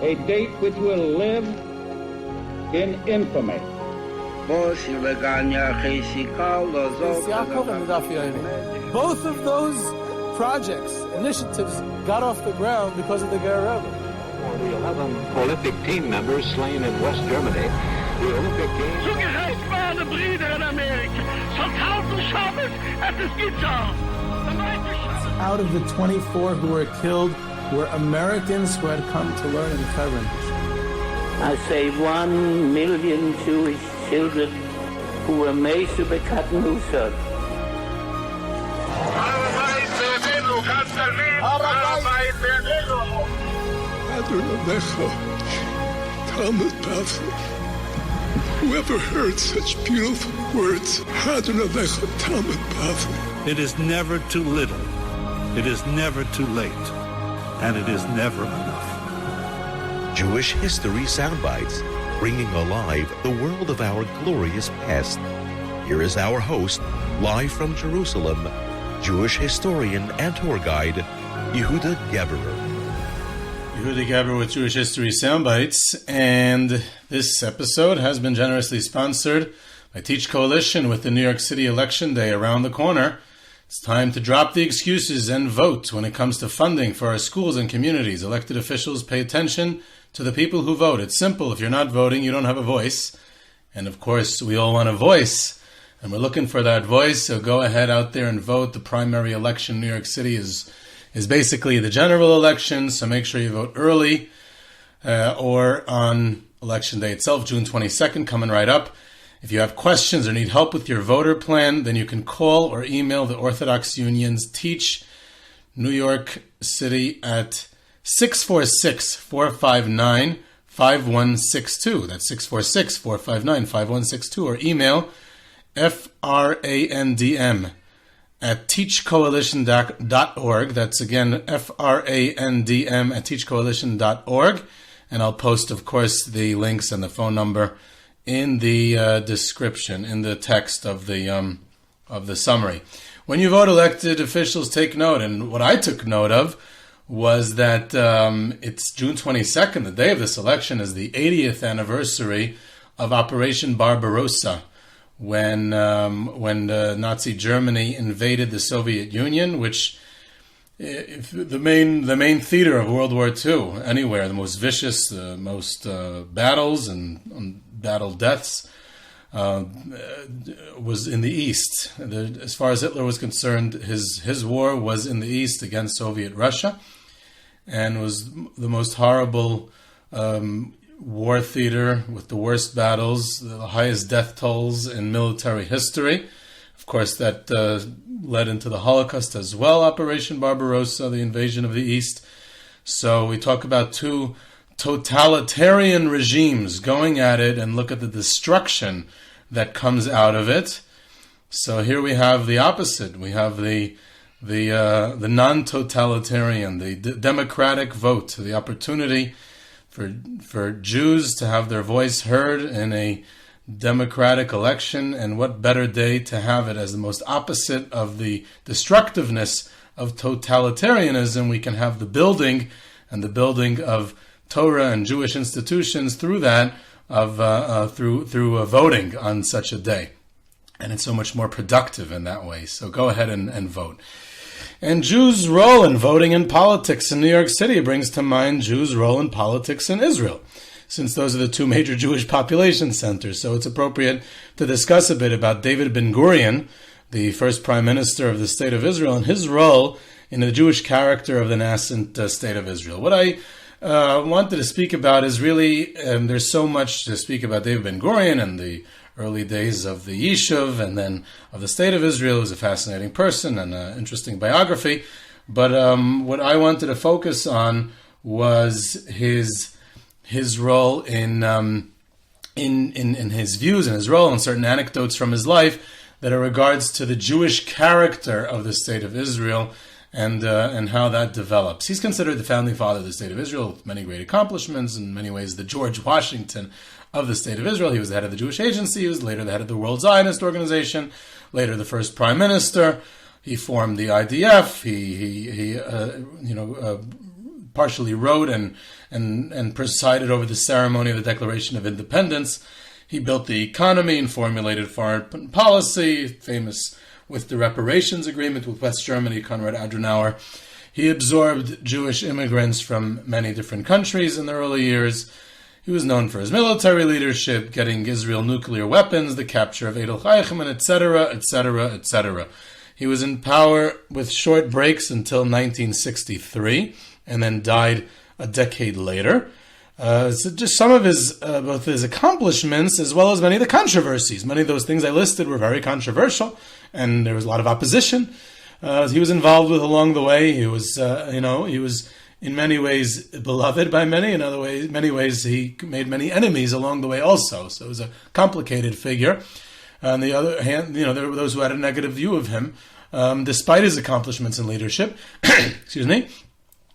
A date which will live in infamy. Both of those projects, initiatives, got off the ground because of the guerrilla. The 11 Olympic team members slain in West Germany. The Olympic Games. Zugerechtbare Brüder in Amerika. Schon tausend Schabbos, es gibt Out of the 24 who were killed were Americans who had come to learn in Hebron. I say 1 million Jewish children who were made to be cut loose. Whoever heard such beautiful words? It is never too little. It is never too late. And it is never enough. Jewish History Soundbites, bringing alive the world of our glorious past. Here is our host, live from Jerusalem, Jewish historian and tour guide, Yehuda Geberer. Yehuda Geberer with Jewish History Soundbites, and this episode has been generously sponsored by Teach Coalition with the New York City Election Day around the corner. It's time to drop the excuses and vote when it comes to funding for our schools and communities. Elected officials pay attention to the people who vote. It's simple. If you're not voting, you don't have a voice. And of course, we all want a voice. And we're looking for that voice, so go ahead out there and vote. The primary election in New York City is basically the general election, so make sure you vote early or on Election Day itself, June 22nd, coming right up. If you have questions or need help with your voter plan, then you can call or email the Orthodox Union's Teach New York City at 646-459-5162. That's 646-459-5162, or email FRANDM at teachcoalition.org. That's again FRANDM at teachcoalition.org. And I'll post, of course, the links and the phone number in the description, in the text of the summary. When you vote, elected officials take note. And what I took note of was that it's June 22nd, the day of this election, is the 80th anniversary of Operation Barbarossa, when Nazi Germany invaded the Soviet Union, which the main theater of World War II, anywhere, the most vicious, the most battles and battle deaths, was in the East. As far as Hitler was concerned, his war was in the East against Soviet Russia, and was the most horrible war theater with the worst battles, the highest death tolls in military history. Of course, that led into the Holocaust as well, Operation Barbarossa, the invasion of the East. So we talk about two totalitarian regimes going at it, and look at the destruction that comes out of it. So here we have the opposite. We have the non-totalitarian, the democratic vote, the opportunity for Jews to have their voice heard in a democratic election. And what better day to have it as the most opposite of the destructiveness of totalitarianism. We can have the building of Torah and Jewish institutions through that, through voting on such a day. And it's so much more productive in that way. So go ahead and vote. And Jews' role in voting and politics in New York City brings to mind Jews' role in politics in Israel, since those are the two major Jewish population centers. So it's appropriate to discuss a bit about David Ben Gurion, the first prime minister of the state of Israel, and his role in the Jewish character of the nascent state of Israel. What I wanted to speak about is really, there's so much to speak about David Ben Gurion and the early days of the Yishuv and then of the state of Israel. He's a fascinating person and an interesting biography. But what I wanted to focus on was his role in his views and his role and certain anecdotes from his life that are regards to the Jewish character of the state of Israel and how that develops. He's considered the founding father of the state of Israel with many great accomplishments, in many ways the George Washington of the state of Israel. He was the head of the Jewish Agency. He was later the head of the World Zionist Organization, later the first prime minister. He formed the IDF. He partially wrote and presided over the ceremony of the Declaration of Independence. He built the economy and formulated foreign policy, famous with the reparations agreement with West Germany, Konrad Adenauer. He absorbed Jewish immigrants from many different countries in the early years. He was known for his military leadership, getting Israel nuclear weapons, the capture of Adolf Eichmann, etc., etc., etc. He was in power with short breaks until 1963, and then died a decade later. So just some of his both his accomplishments as well as many of the controversies. Many of those things I listed were very controversial, and there was a lot of opposition. He was involved with along the way. He was, he was in many ways beloved by many. In many ways, he made many enemies along the way also. So it was a complicated figure. On the other hand, there were those who had a negative view of him, despite his accomplishments in leadership. Excuse me.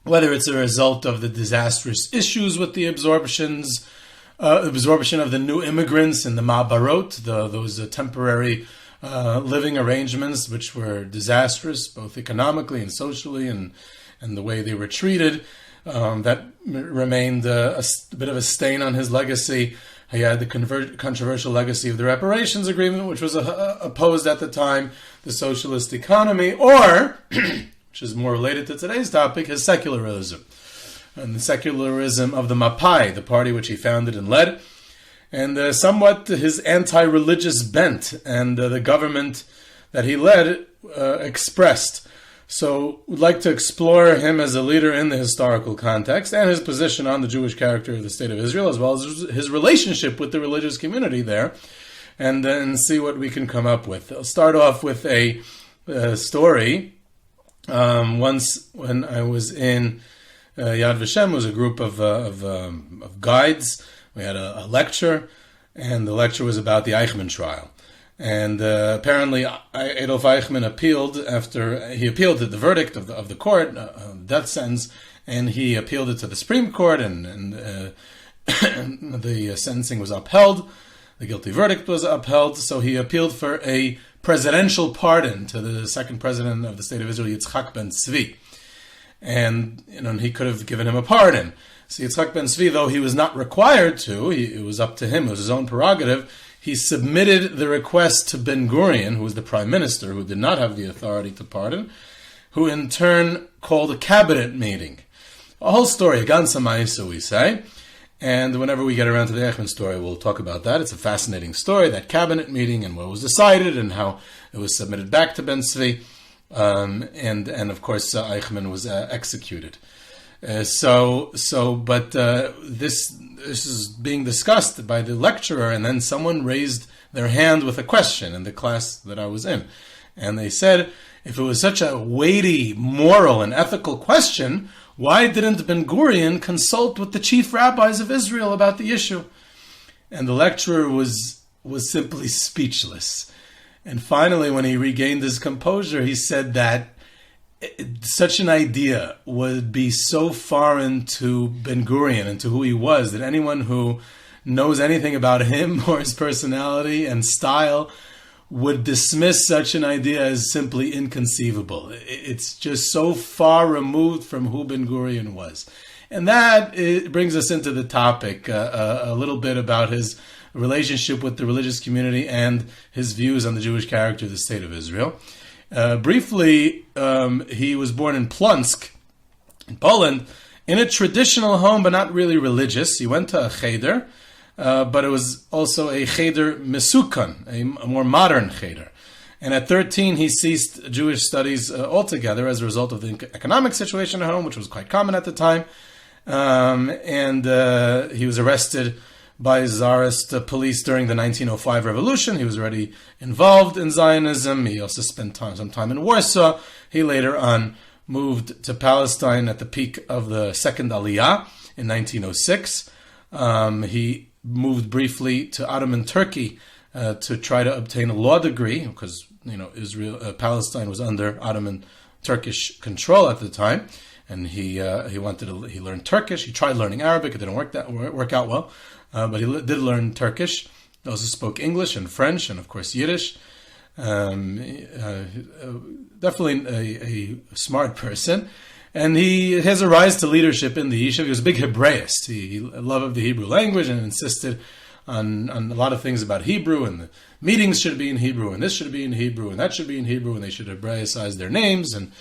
Whether it's a result of the disastrous issues with the absorption of the new immigrants in the Ma'abarot, those temporary living arrangements, which were disastrous, both economically and socially, and the way they were treated, that remained a bit of a stain on his legacy. He had the controversial legacy of the reparations agreement, which was opposed at the time, the socialist economy, or, which is more related to today's topic, his secularism, and the secularism of the Mapai, the party which he founded and led, and somewhat his anti-religious bent and the government that he led expressed. So we'd like to explore him as a leader in the historical context and his position on the Jewish character of the State of Israel, as well as his relationship with the religious community there, and then see what we can come up with. I'll start off with a story. Once when I was in Yad Vashem, it was a group of guides. We had a lecture, and the lecture was about the Eichmann trial. And apparently Adolf Eichmann appealed to the verdict of the court, death sentence, and he appealed it to the Supreme Court, and the sentencing was upheld. The guilty verdict was upheld, so he appealed for a presidential pardon to the second president of the State of Israel, Yitzhak Ben Tzvi. And he could have given him a pardon. So Yitzhak Ben Tzvi, though he was not required to, it was up to him, it was his own prerogative, he submitted the request to Ben Gurion, who was the prime minister, who did not have the authority to pardon, who in turn called a cabinet meeting. A whole story, a ganze Maisa, we say. And whenever we get around to the Eichmann story, we'll talk about that. It's a fascinating story, that cabinet meeting and what was decided and how it was submitted back to Ben Tzvi. And of course, Eichmann was executed. This is being discussed by the lecturer, and then someone raised their hand with a question in the class that I was in. And they said, if it was such a weighty moral and ethical question, why didn't Ben Gurion consult with the chief rabbis of Israel about the issue? And the lecturer was simply speechless. And finally, when he regained his composure, he said that such an idea would be so foreign to Ben Gurion and to who he was that anyone who knows anything about him or his personality and style would dismiss such an idea as simply inconceivable. It's just so far removed from who Ben Gurion was. And that brings us into the topic, a little bit about his relationship with the religious community and his views on the Jewish character of the State of Israel. Briefly, he was born in Plonsk, in Poland, in a traditional home, but not really religious. He went to a cheder, but it was also a cheder mesukan, a more modern cheder. And at 13, he ceased Jewish studies altogether as a result of the economic situation at home, which was quite common at the time. And he was arrested by Tsarist police during the 1905 revolution. He was already involved in Zionism. He also spent some time in Warsaw. He later on moved to Palestine at the peak of the Second Aliyah in 1906. He moved briefly to Ottoman Turkey to try to obtain a law degree, because Palestine was under Ottoman Turkish control at the time, and he learned Turkish. He tried learning Arabic; it didn't work out well. But he did learn Turkish. He also spoke English and French and, of course, Yiddish. definitely a smart person. And he has a rise to leadership in the yeshiva. He was a big Hebraist. He loved the Hebrew language and insisted on a lot of things about Hebrew, and the meetings should be in Hebrew, and this should be in Hebrew, and that should be in Hebrew, and they should Hebraicize their names. And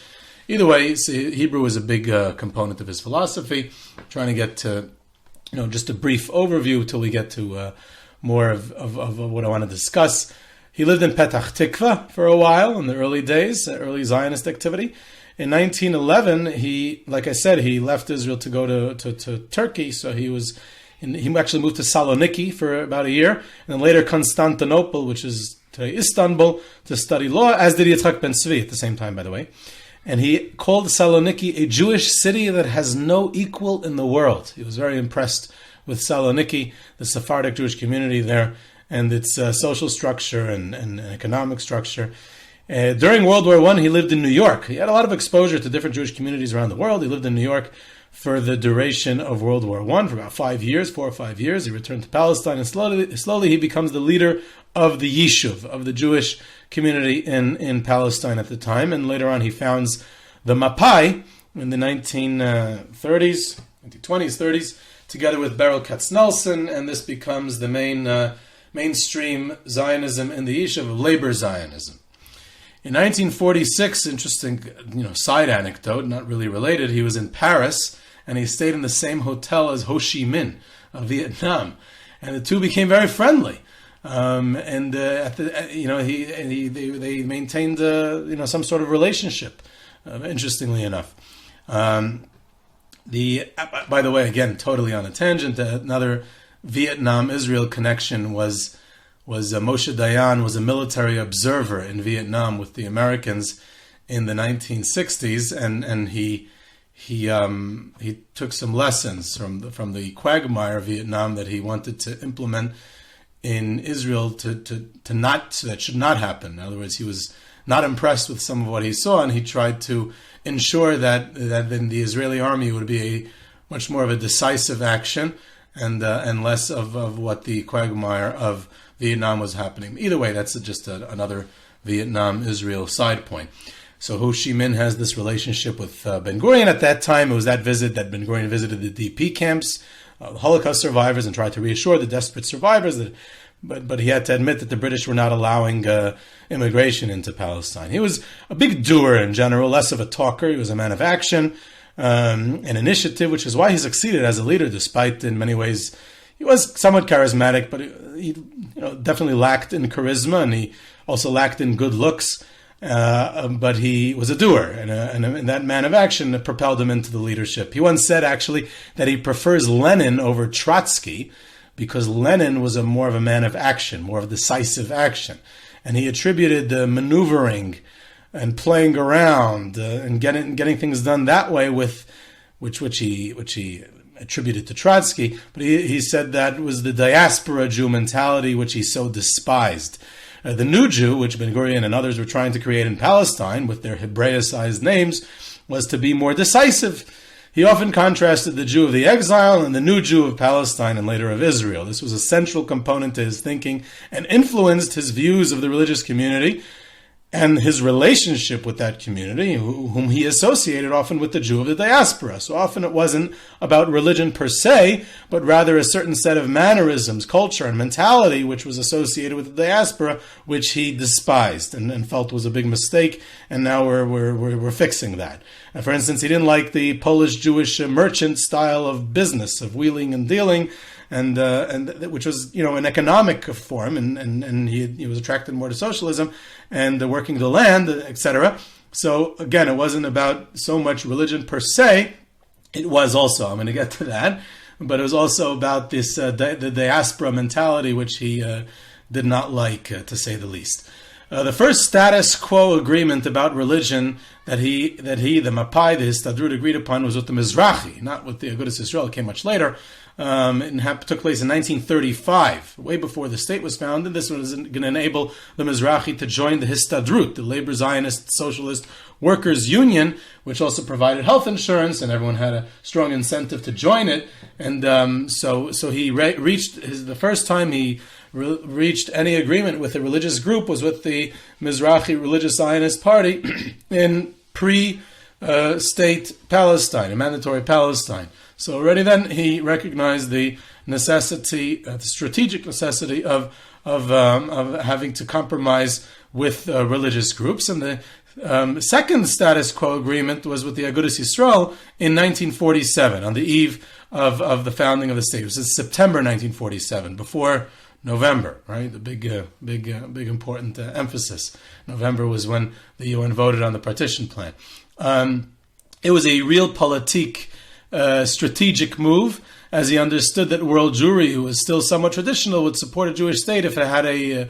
either way, Hebrew was a big component of his philosophy. Trying to get to, just a brief overview till we get to more of what I want to discuss. He lived in Petach Tikva for a while in the early days, early Zionist activity. In 1911, he left Israel to go to Turkey. So he actually moved to Saloniki for about a year, and then later Constantinople, which is today Istanbul, to study law, as did Yitzhak Ben Tzvi at the same time, by the way. And he called Saloniki a Jewish city that has no equal in the world. He was very impressed with Saloniki, the Sephardic Jewish community there, and its social structure and economic structure. During World War I, he lived in New York. He had a lot of exposure to different Jewish communities around the world. He lived in New York for the duration of World War I, for about 4 or 5 years. He returned to Palestine, and slowly he becomes the leader of the Yishuv, of the Jewish community in Palestine at the time. And later on, he founds the Mapai in the 1930s, 1920s, 30s, together with Beryl Katznelson, and this becomes the mainstream Zionism in the Yishuv of labor Zionism. In 1946, interesting, side anecdote, not really related, he was in Paris, and he stayed in the same hotel as Ho Chi Minh of Vietnam, and the two became very friendly. They maintained some sort of relationship. Interestingly enough, by the way, again, totally on a tangent, another Vietnam-Israel connection was Moshe Dayan was a military observer in Vietnam with the Americans in the 1960s, and he took some lessons from the quagmire of Vietnam that he wanted to implement in Israel that should not happen. In other words, he was not impressed with some of what he saw, and he tried to ensure that in the Israeli army would be a much more of a decisive action and less of what the quagmire of Vietnam was happening. Either way, that's just another Vietnam-Israel side point. So Ho Chi Minh has this relationship with Ben Gurion at that time. It was that visit that Ben Gurion visited the DP camps, Holocaust survivors, and tried to reassure the desperate survivors that. But he had to admit that the British were not allowing immigration into Palestine. He was a big doer in general, less of a talker. He was a man of action and initiative, which is why he succeeded as a leader, despite in many ways he was somewhat charismatic, but he definitely lacked in charisma, and he also lacked in good looks. But he was a doer, and that man of action propelled him into the leadership. He once said, actually, that he prefers Lenin over Trotsky, because Lenin was more of a man of action, more of decisive action. And he attributed the maneuvering and playing around and getting things done that way which he attributed to Trotsky. But he said that was the diaspora Jew mentality, which he so despised. The new Jew, which Ben Gurion and others were trying to create in Palestine with their Hebraicized names, was to be more decisive. He often contrasted the Jew of the exile and the new Jew of Palestine and later of Israel. This was a central component to his thinking and influenced his views of the religious community and his relationship with that community, whom he associated often with the Jew of the diaspora. So often it wasn't about religion per se, but rather a certain set of mannerisms, culture, and mentality which was associated with the diaspora, which he despised and felt was a big mistake, and now we're fixing that. For instance, he didn't like the Polish-Jewish merchant style of business, of wheeling and dealing, and which was an economic form, and he was attracted more to socialism and working the land, etc. So again, it wasn't about so much religion per se. It was also, I'm going to get to that, but it was also about this the diaspora mentality, which he did not like, to say the least. The first status quo agreement about religion that the Mapai, the Histadrut, agreed upon was with the Mizrahi, not with the Agudas Yisrael. It came much later. It took place in 1935, way before the state was founded. This was going to enable the Mizrahi to join the Histadrut, the labor Zionist Socialist Workers Union, which also provided health insurance, and everyone had a strong incentive to join it. And so he reached the first time he reached any agreement with a religious group was with the Mizrahi Religious Zionist Party in pre-state Palestine, a mandatory Palestine. So already then he recognized the necessity, the strategic necessity of having to compromise with religious groups. And the second status quo agreement was with the Agudas Yisrael in 1947, on the eve of the founding of the state. It was September 1947, before November, right? The big important emphasis. November was when the UN voted on the partition plan. It was a realpolitik strategic move, as he understood that world Jewry, who was still somewhat traditional, would support a Jewish state if it had a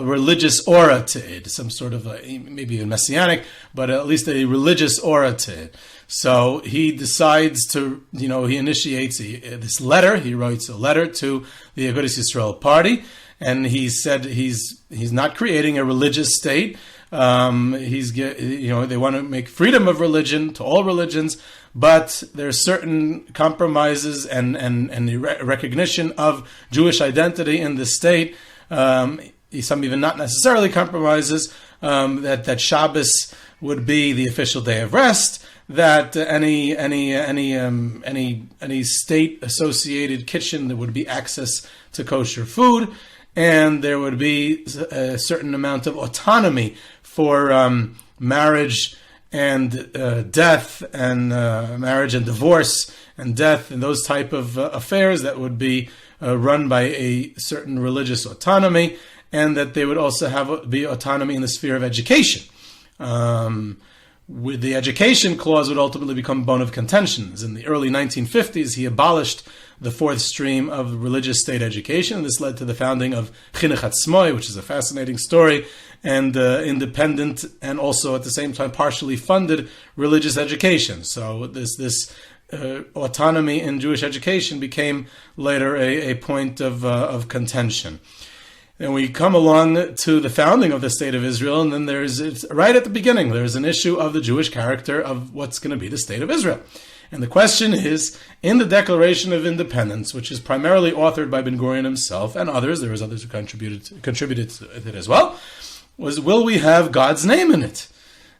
religious aura to it, some sort of maybe even messianic, but at least a religious aura to it. So he decides to, he initiates this letter. He writes a letter to the Agudas Yisrael party, and he said he's not creating a religious state. They want to make freedom of religion to all religions, but there are certain compromises and the recognition of Jewish identity in the state. Some even not necessarily compromises. That Shabbos would be the official day of rest. That any state associated kitchen, there would be access to kosher food, and there would be a certain amount of autonomy for marriage and death, and marriage and divorce and death, and those type of affairs that would be run by a certain religious autonomy, and that they would also be autonomy in the sphere of education. With the education clause would ultimately become bone of contentions. In the early 1950s, he abolished the fourth stream of religious state education, and this led to the founding of Chinuch Atzmoi, which is a fascinating story, and independent and also at the same time partially funded religious education. So this autonomy in Jewish education became later a point of contention. And we come along to the founding of the State of Israel, and then it's right at the beginning, there's an issue of the Jewish character of what's going to be the State of Israel. And the question is, in the Declaration of Independence, which is primarily authored by Ben Gurion himself and others, there was others who contributed to it as well, was, will we have God's name in it?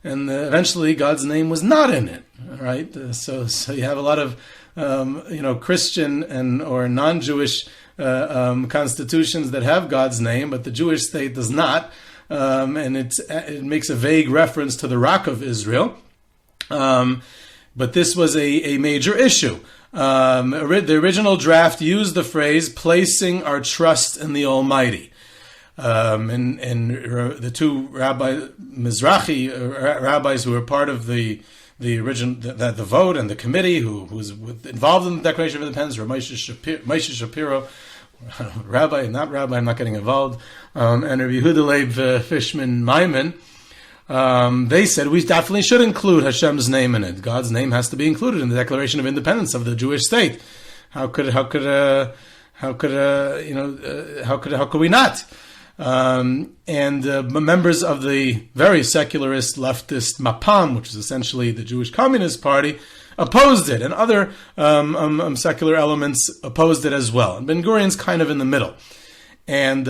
And eventually God's name was not in it, right? So you have a lot of Christian or non-Jewish constitutions that have God's name, but the Jewish state does not, and it makes a vague reference to the Rock of Israel. But this was a major issue. The original draft used the phrase "placing our trust in the Almighty." And the two Mizrahi rabbis who were part of the original the vote and the committee who was involved in the Declaration of Independence were Moshe Shapiro, rabbi, not rabbi, I'm not getting involved, and Rabbi Yehuda Leib Fishman Maimon. They said we definitely should include Hashem's name in it. God's name has to be included in the Declaration of Independence of the Jewish state. How could we not? And members of the very secularist leftist Mapam, which is essentially the Jewish Communist Party, opposed it, and other secular elements opposed it as well. And Ben Gurion's kind of in the middle. And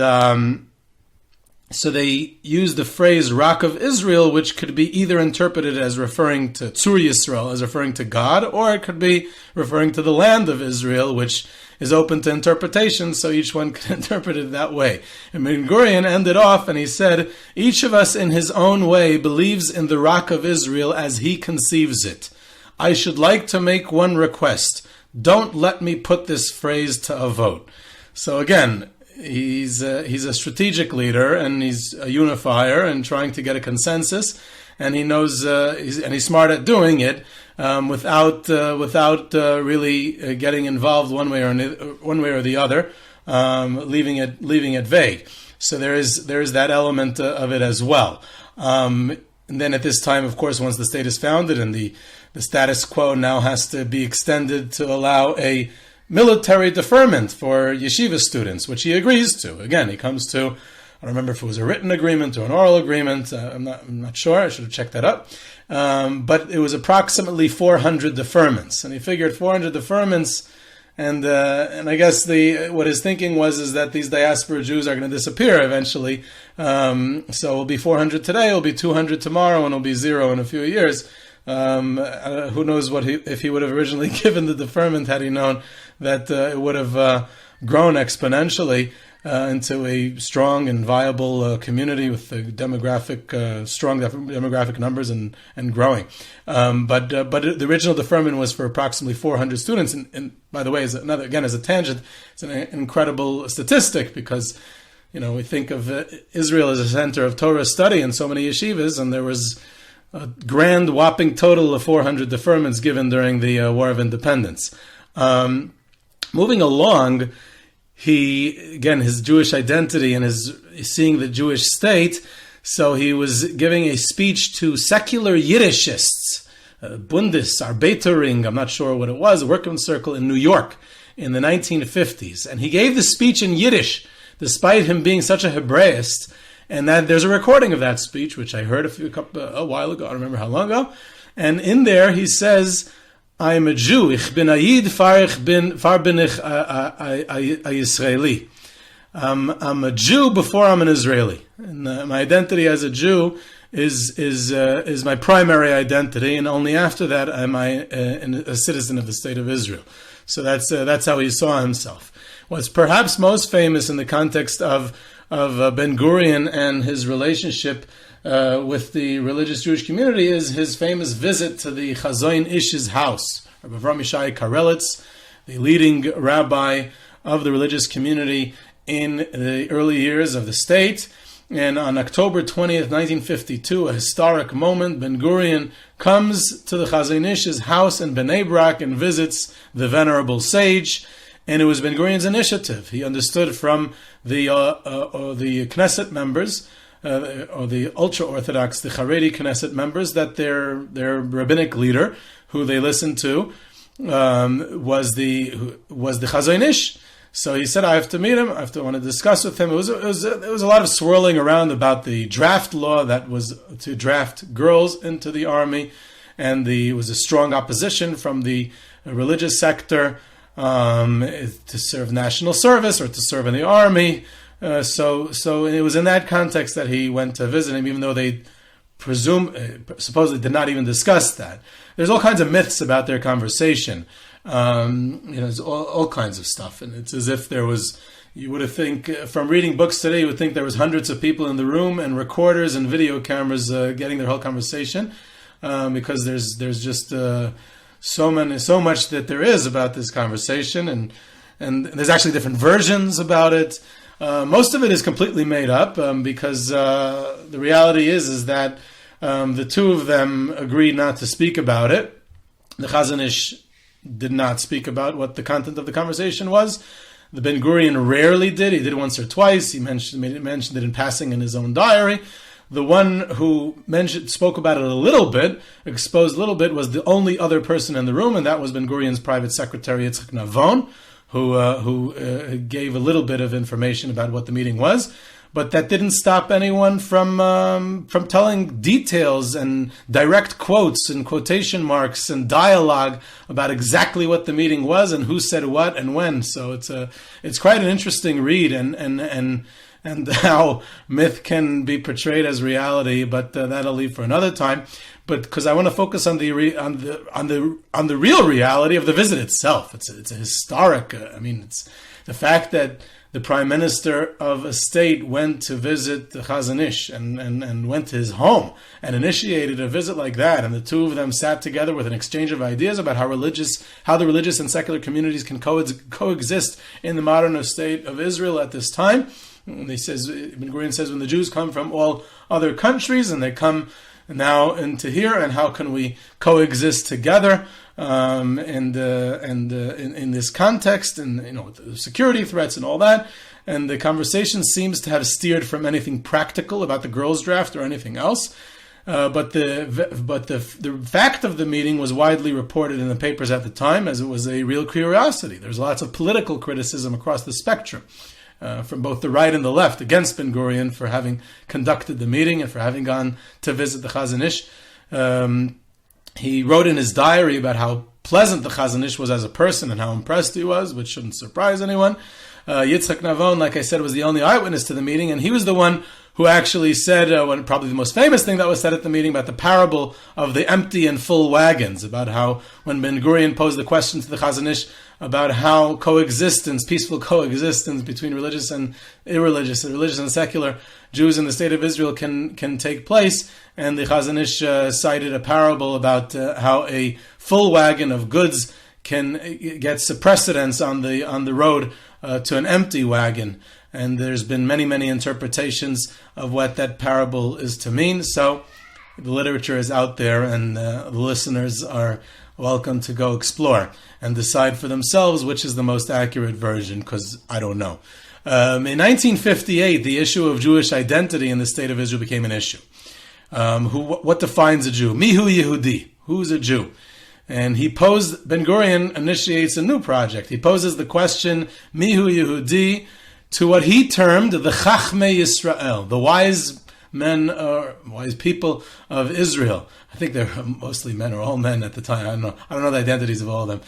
so they used the phrase Rock of Israel, which could be either interpreted as referring to Tzur Yisrael, as referring to God, or it could be referring to the land of Israel, which is open to interpretation, so each one could interpret it that way. And Ben Gurion ended off and he said, each of us in his own way believes in the Rock of Israel as he conceives it. I should like to make one request. Don't let me put this phrase to a vote. So again, he's a strategic leader and he's a unifier and trying to get a consensus, and he knows he's smart at doing it without really getting involved one way or the other, leaving it vague. So there is that element of it as well. And then at this time, of course, once the state is founded and the status quo now has to be extended to allow a military deferment for yeshiva students, which he agrees to. Again, he comes to, I don't remember if it was a written agreement or an oral agreement. I'm not sure. I should have checked that up. But it was approximately 400 deferments. And he figured 400 deferments And I guess what his thinking is that these diaspora Jews are going to disappear eventually. So it'll be 400 today, it'll be 200 tomorrow, and it'll be 0 in a few years. Who knows if he would have originally given the deferment had he known that it would have grown exponentially into a strong and viable community with strong demographic numbers and growing. But the original deferment was for approximately 400 students. And by the way, as a tangent, it's an incredible statistic because, we think of Israel as a center of Torah study and so many yeshivas, and there was a grand whopping total of 400 deferments given during the War of Independence. Moving along, his Jewish identity and his seeing the Jewish state, so he was giving a speech to secular Yiddishists, Arbeitering, I'm not sure what it was, a workman circle in New York in the 1950s. And he gave the speech in Yiddish, despite him being such a Hebraist. And that there's a recording of that speech, which I heard a while ago, I don't remember how long ago. And in there he says, I am a Jew. Ich bin a Yid, far bin ich a Yisraeli. I'm a Jew before I'm an Israeli. And my identity as a Jew is my primary identity, and only after that am I a citizen of the state of Israel. So that's how he saw himself. What's perhaps most famous in the context of Ben Gurion and his relationship with the religious Jewish community is his famous visit to the Chazon Ish's house. Rav Avraham Yeshaya Karelitz, the leading rabbi of the religious community in the early years of the state. And on October 20th, 1952, a historic moment, Ben Gurion comes to the Chazon Ish's house in Bnei Brak and visits the venerable sage. And it was Ben Gurion's initiative. He understood from the Knesset members, or the ultra-Orthodox, the Haredi Knesset members, that their rabbinic leader, who they listened to, was the Chazon Ish. So he said, I have to meet him. I want to discuss with him. It was a lot of swirling around about the draft law that was to draft girls into the army, and it was a strong opposition from the religious sector to serve national service or to serve in the army. So it was in that context that he went to visit him, even though they supposedly did not even discuss that. There's all kinds of myths about their conversation. There's all kinds of stuff, and it's as if there was. You would have think from reading books today, you would think there was hundreds of people in the room and recorders and video cameras getting their whole conversation, because there's just so much that there is about this conversation, and there's actually different versions about it. Most of it is completely made up, because the reality is that the two of them agreed not to speak about it. The Chazon Ish did not speak about what the content of the conversation was. The Ben Gurion rarely did. He did once or twice. He mentioned it in passing in his own diary. The one who spoke about it a little bit, exposed a little bit, was the only other person in the room, and that was Ben Gurion's private secretary, Yitzchak Navon, who gave a little bit of information about what the meeting was. But that didn't stop anyone from telling details and direct quotes and quotation marks and dialogue about exactly what the meeting was and who said what and when. So it's quite an interesting read, and how myth can be portrayed as reality. But that'll leave for another time. But because I want to focus on the real reality of the visit itself. It's a historic. It's the fact that the prime minister of a state went to visit the Chazon Ish and went to his home and initiated a visit like that, and the two of them sat together with an exchange of ideas about how the religious and secular communities can coexist in the modern state of Israel at this time. And Ben Gurion says, when the Jews come from all other countries and they come now into here, and how can we coexist together in this context, and the security threats and all that. And the conversation seems to have steered from anything practical about the girls' draft or anything else. But the fact of the meeting was widely reported in the papers at the time, as it was a real curiosity. There's lots of political criticism across the spectrum, from both the right and the left, against Ben Gurion for having conducted the meeting and for having gone to visit the Chazon Ish. He wrote in his diary about how pleasant the Chazon Ish was as a person and how impressed he was, which shouldn't surprise anyone. Yitzchak Navon, like I said, was the only eyewitness to the meeting, and he was the one who actually said, probably the most famous thing that was said at the meeting, about the parable of the empty and full wagons, about how when Ben Gurion posed the question to the Chazon Ish about how peaceful coexistence between religious and irreligious, religious and secular Jews in the state of Israel can take place, and the Chazon Ish cited a parable about how a full wagon of goods gets precedence on the road to an empty wagon. And there's been many, many interpretations of what that parable is to mean. So the literature is out there, and the listeners are welcome to go explore and decide for themselves which is the most accurate version, because I don't know. In 1958, the issue of Jewish identity in the state of Israel became an issue. What defines a Jew? Mihu Yehudi. Who's a Jew? And Ben Gurion initiates a new project. He poses the question, Mihu Yehudi, to what he termed the Chachmei Yisrael, the wise men, wise people of Israel. I think they're mostly men, or all men at the time. I don't know the identities of all of them.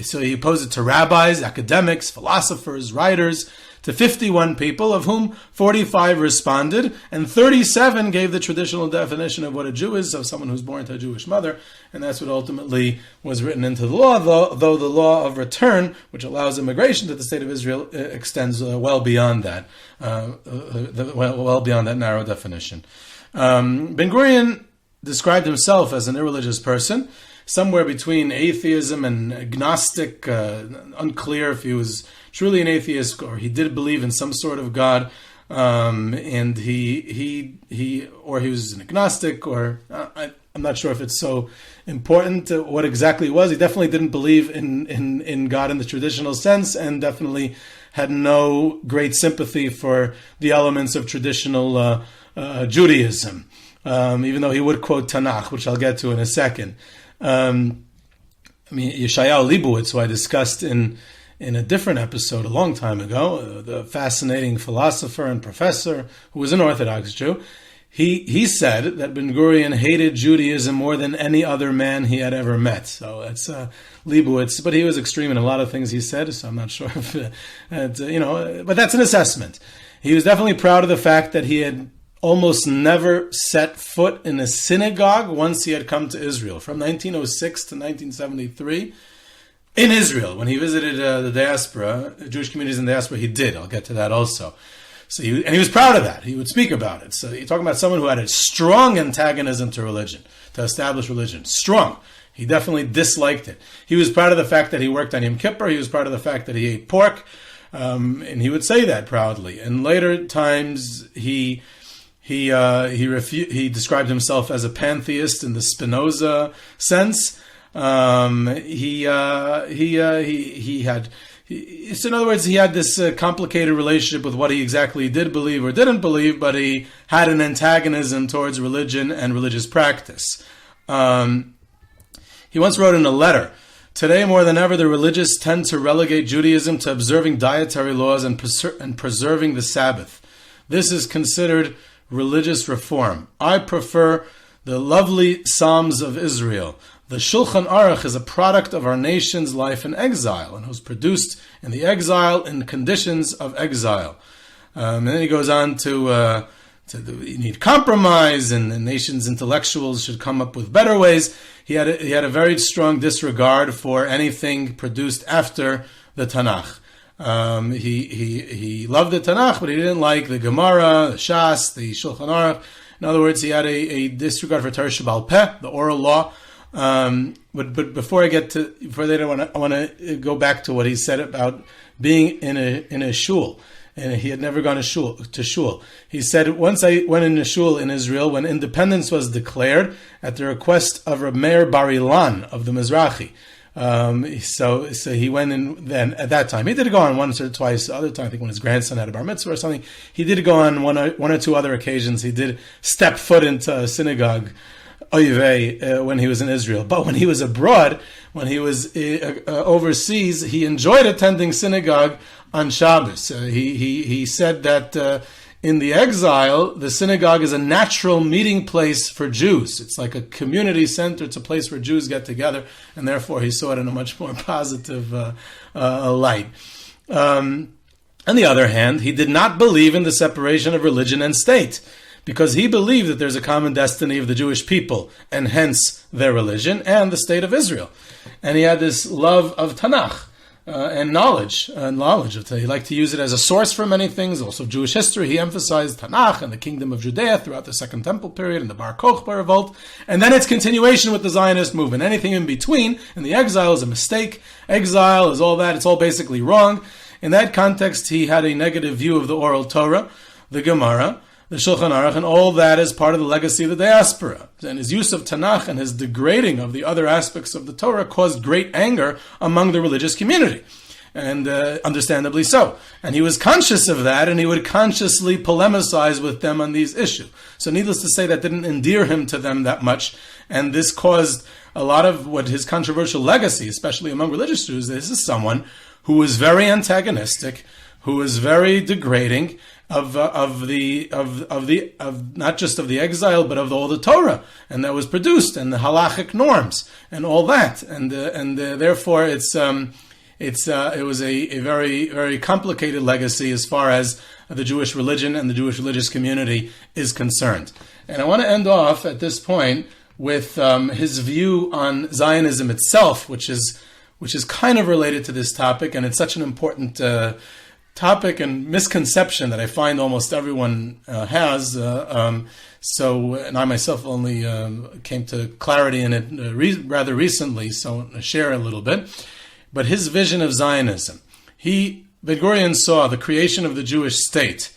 So he posed it to rabbis, academics, philosophers, writers, to 51 people, of whom 45 responded, and 37 gave the traditional definition of what a Jew is, so someone who's born to a Jewish mother, and that's what ultimately was written into the law, though the law of return, which allows immigration to the state of Israel, extends well beyond that, well beyond that narrow definition. Ben Gurion described himself as an irreligious person, somewhere between atheism and agnostic, unclear if he was truly an atheist or he did believe in some sort of God, and he was an agnostic, or I'm not sure if it's so important what exactly it was. He definitely didn't believe in God in the traditional sense, and definitely had no great sympathy for the elements of traditional Judaism, even though he would quote Tanach, which I'll get to in a second. Yeshayahu Leibowitz, who I discussed in a different episode a long time ago, the fascinating philosopher and professor who was an Orthodox Jew, he said that Ben Gurion hated Judaism more than any other man he had ever met. So that's Leibowitz, but he was extreme in a lot of things he said, so I'm not sure if, but that's an assessment. He was definitely proud of the fact that he had almost never set foot in a synagogue once he had come to Israel. From 1906 to 1973, in Israel, when he visited the diaspora, Jewish communities in the diaspora, he did. I'll get to that also. So he was proud of that. He would speak about it. So you're talking about someone who had a strong antagonism to religion, to established religion. Strong. He definitely disliked it. He was proud of the fact that he worked on Yom Kippur. He was proud of the fact that he ate pork. And he would say that proudly. In later times, he described himself as a pantheist in the Spinoza sense. In other words, he had this complicated relationship with what he exactly did believe or didn't believe, but he had an antagonism towards religion and religious practice. He once wrote in a letter, "Today more than ever, the religious tend to relegate Judaism to observing dietary laws and preserving the Sabbath. This is considered religious reform. I prefer the lovely Psalms of Israel. The Shulchan Aruch is a product of our nation's life in exile and was produced in the exile in conditions of exile." And then he goes on to you need compromise, and the nation's intellectuals should come up with better ways. He had a very strong disregard for anything produced after the Tanach. He loved the Tanach, but he didn't like the Gemara, the Shas, the Shulchan Aruch. In other words, he had a disregard for Torah Shebal Peh, the oral law. But before I get to that, I want to go back to what he said about being in a shul, and he had never gone to shul. He said, "Once I went in a shul in Israel when independence was declared at the request of Reb Meir Bar Ilan of the Mizrahi." So he went in then at that time. He did go on once or twice. The other time, I think when his grandson had a bar mitzvah or something, he did go on one or two other occasions. He did step foot into a synagogue when he was in Israel. But when he was abroad, when he was overseas, he enjoyed attending synagogue on Shabbos. He said that In the exile, the synagogue is a natural meeting place for Jews. It's like a community center. It's a place where Jews get together, and therefore he saw it in a much more positive light. On the other hand, he did not believe in the separation of religion and state, because he believed that there's a common destiny of the Jewish people, and hence their religion, and the state of Israel. And he had this love of Tanach, and knowledge of He liked to use it as a source for many things, also Jewish history. He emphasized Tanach and the kingdom of Judea throughout the Second Temple period and the Bar Kokhba revolt, and then its continuation with the Zionist movement. Anything in between, in the exile, is a mistake. Exile is all that. It's all basically wrong. In that context, he had a negative view of the oral Torah, the Gemara, the Shulchan Aruch, and all that is part of the legacy of the diaspora. And his use of Tanakh and his degrading of the other aspects of the Torah caused great anger among the religious community, and understandably so. And he was conscious of that, and he would consciously polemicize with them on these issues. So needless to say, that didn't endear him to them that much, and this caused a lot of what his controversial legacy, especially among religious Jews. This is someone who was very antagonistic, who was very degrading of not just of the exile, but of all the Torah, and that was produced, and the halachic norms, and all that, and therefore it was a very, very complicated legacy as far as the Jewish religion and the Jewish religious community is concerned. And I want to end off at this point with his view on Zionism itself, which is kind of related to this topic, and it's such an important topic and misconception that I find almost everyone has. So, and I myself only came to clarity in it rather recently, so I'll share a little bit. But his vision of Zionism, Ben Gurion saw the creation of the Jewish state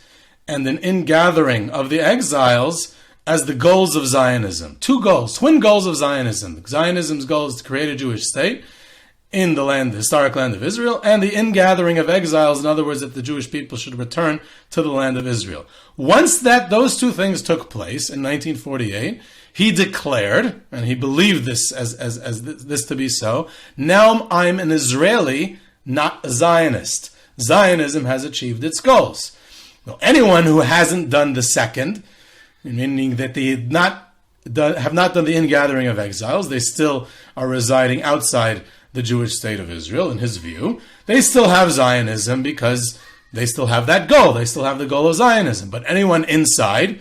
and an ingathering of the exiles as the goals of Zionism. Two goals, twin goals of Zionism. Zionism's goal is to create a Jewish state in the historic land of Israel, and the ingathering of exiles, in other words, that the Jewish people should return to the land of Israel. Once those two things took place in 1948, he declared, and he believed this as this to be so, now I'm an Israeli, not a Zionist. Zionism has achieved its goals. Now, anyone who hasn't done the second, meaning that they have not done the ingathering of exiles, they still are residing outside the Jewish state of Israel, in his view, they still have Zionism because they still have that goal. They still have the goal of Zionism. But anyone inside,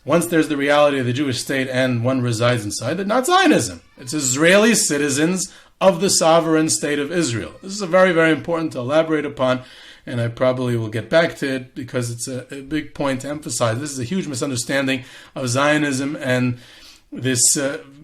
once there's the reality of the Jewish state and one resides inside, that's not Zionism. It's Israeli citizens of the sovereign state of Israel. This is very, very important to elaborate upon, and I probably will get back to it because it's a big point to emphasize. This is a huge misunderstanding of Zionism, and this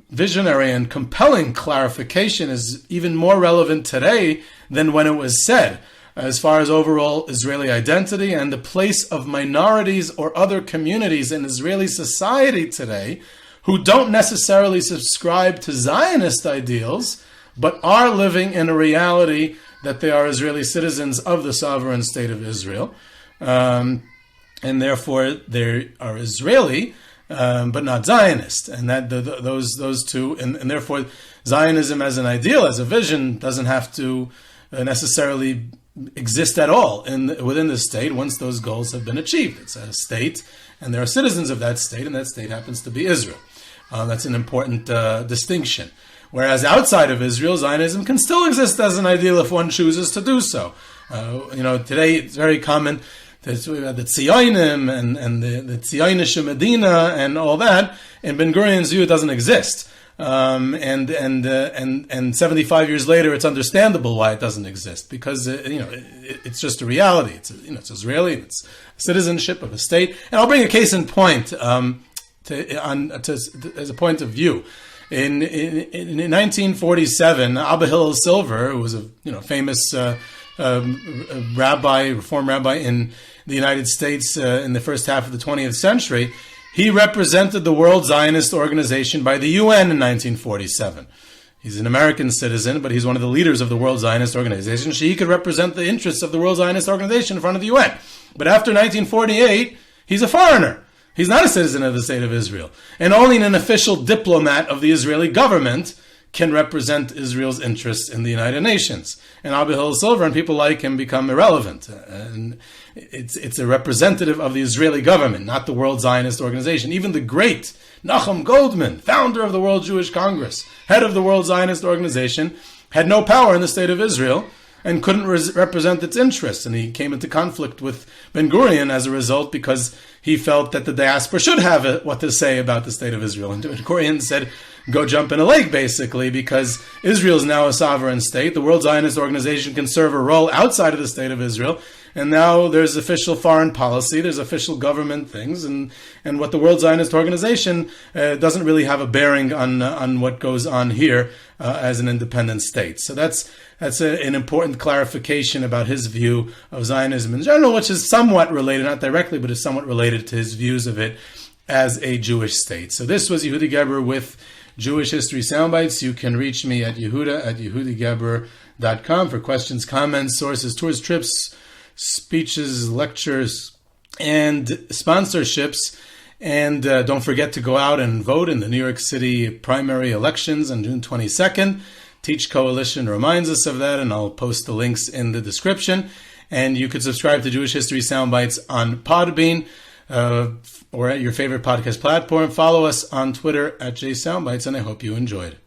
visionary and compelling clarification is even more relevant today than when it was said, as far as overall Israeli identity and the place of minorities or other communities in Israeli society today who don't necessarily subscribe to Zionist ideals, but are living in a reality that they are Israeli citizens of the sovereign state of Israel, and therefore they are Israeli, but not Zionist, and that those two, and therefore Zionism as an ideal, as a vision, doesn't have to necessarily exist at all within the state once those goals have been achieved. It's a state, and there are citizens of that state, and that state happens to be Israel. That's an important distinction. Whereas outside of Israel, Zionism can still exist as an ideal if one chooses to do so. Today it's very common. The Zionim and the Zionische Medina and all that. In Ben Gurion's view, it doesn't exist. And 75 years later, it's understandable why it doesn't exist, because it's just a reality. It's Israeli. It's citizenship of a state. And I'll bring a case in point as a point of view. In 1947, Abba Hillel Silver, who was a famous reform rabbi in the United States in the first half of the 20th century, he represented the World Zionist Organization by the UN in 1947. He's an American citizen, but he's one of the leaders of the World Zionist Organization, so he could represent the interests of the World Zionist Organization in front of the UN. But after 1948, he's a foreigner. He's not a citizen of the state of Israel. And only an official diplomat of the Israeli government can represent Israel's interests in the United Nations. And Abi Hillel-Silver and people like him become irrelevant. And it's a representative of the Israeli government, not the World Zionist Organization. Even the great Nachum Goldman, founder of the World Jewish Congress, head of the World Zionist Organization, had no power in the state of Israel and couldn't represent its interests. And he came into conflict with Ben Gurion as a result because he felt that the diaspora should have what to say about the state of Israel. And Ben Gurion said, go jump in a lake, basically, because Israel is now a sovereign state. The World Zionist Organization can serve a role outside of the state of Israel. And now there's official foreign policy, there's official government things, and what the World Zionist Organization doesn't really have a bearing on what goes on here as an independent state. So that's an important clarification about his view of Zionism in general, which is somewhat related, not directly, but is somewhat related to his views of it as a Jewish state. So this was Yehudi Geber with Jewish History Soundbites. You can reach me at yehuda@yehudigeber.com for questions, comments, sources, tours, trips, speeches, lectures, and sponsorships. And don't forget to go out and vote in the New York City primary elections on June 22nd. Teach Coalition reminds us of that, and I'll post the links in the description. And you could subscribe to Jewish History Soundbites on Podbean or at your favorite podcast platform. Follow us on Twitter at JSoundbites, and I hope you enjoyed.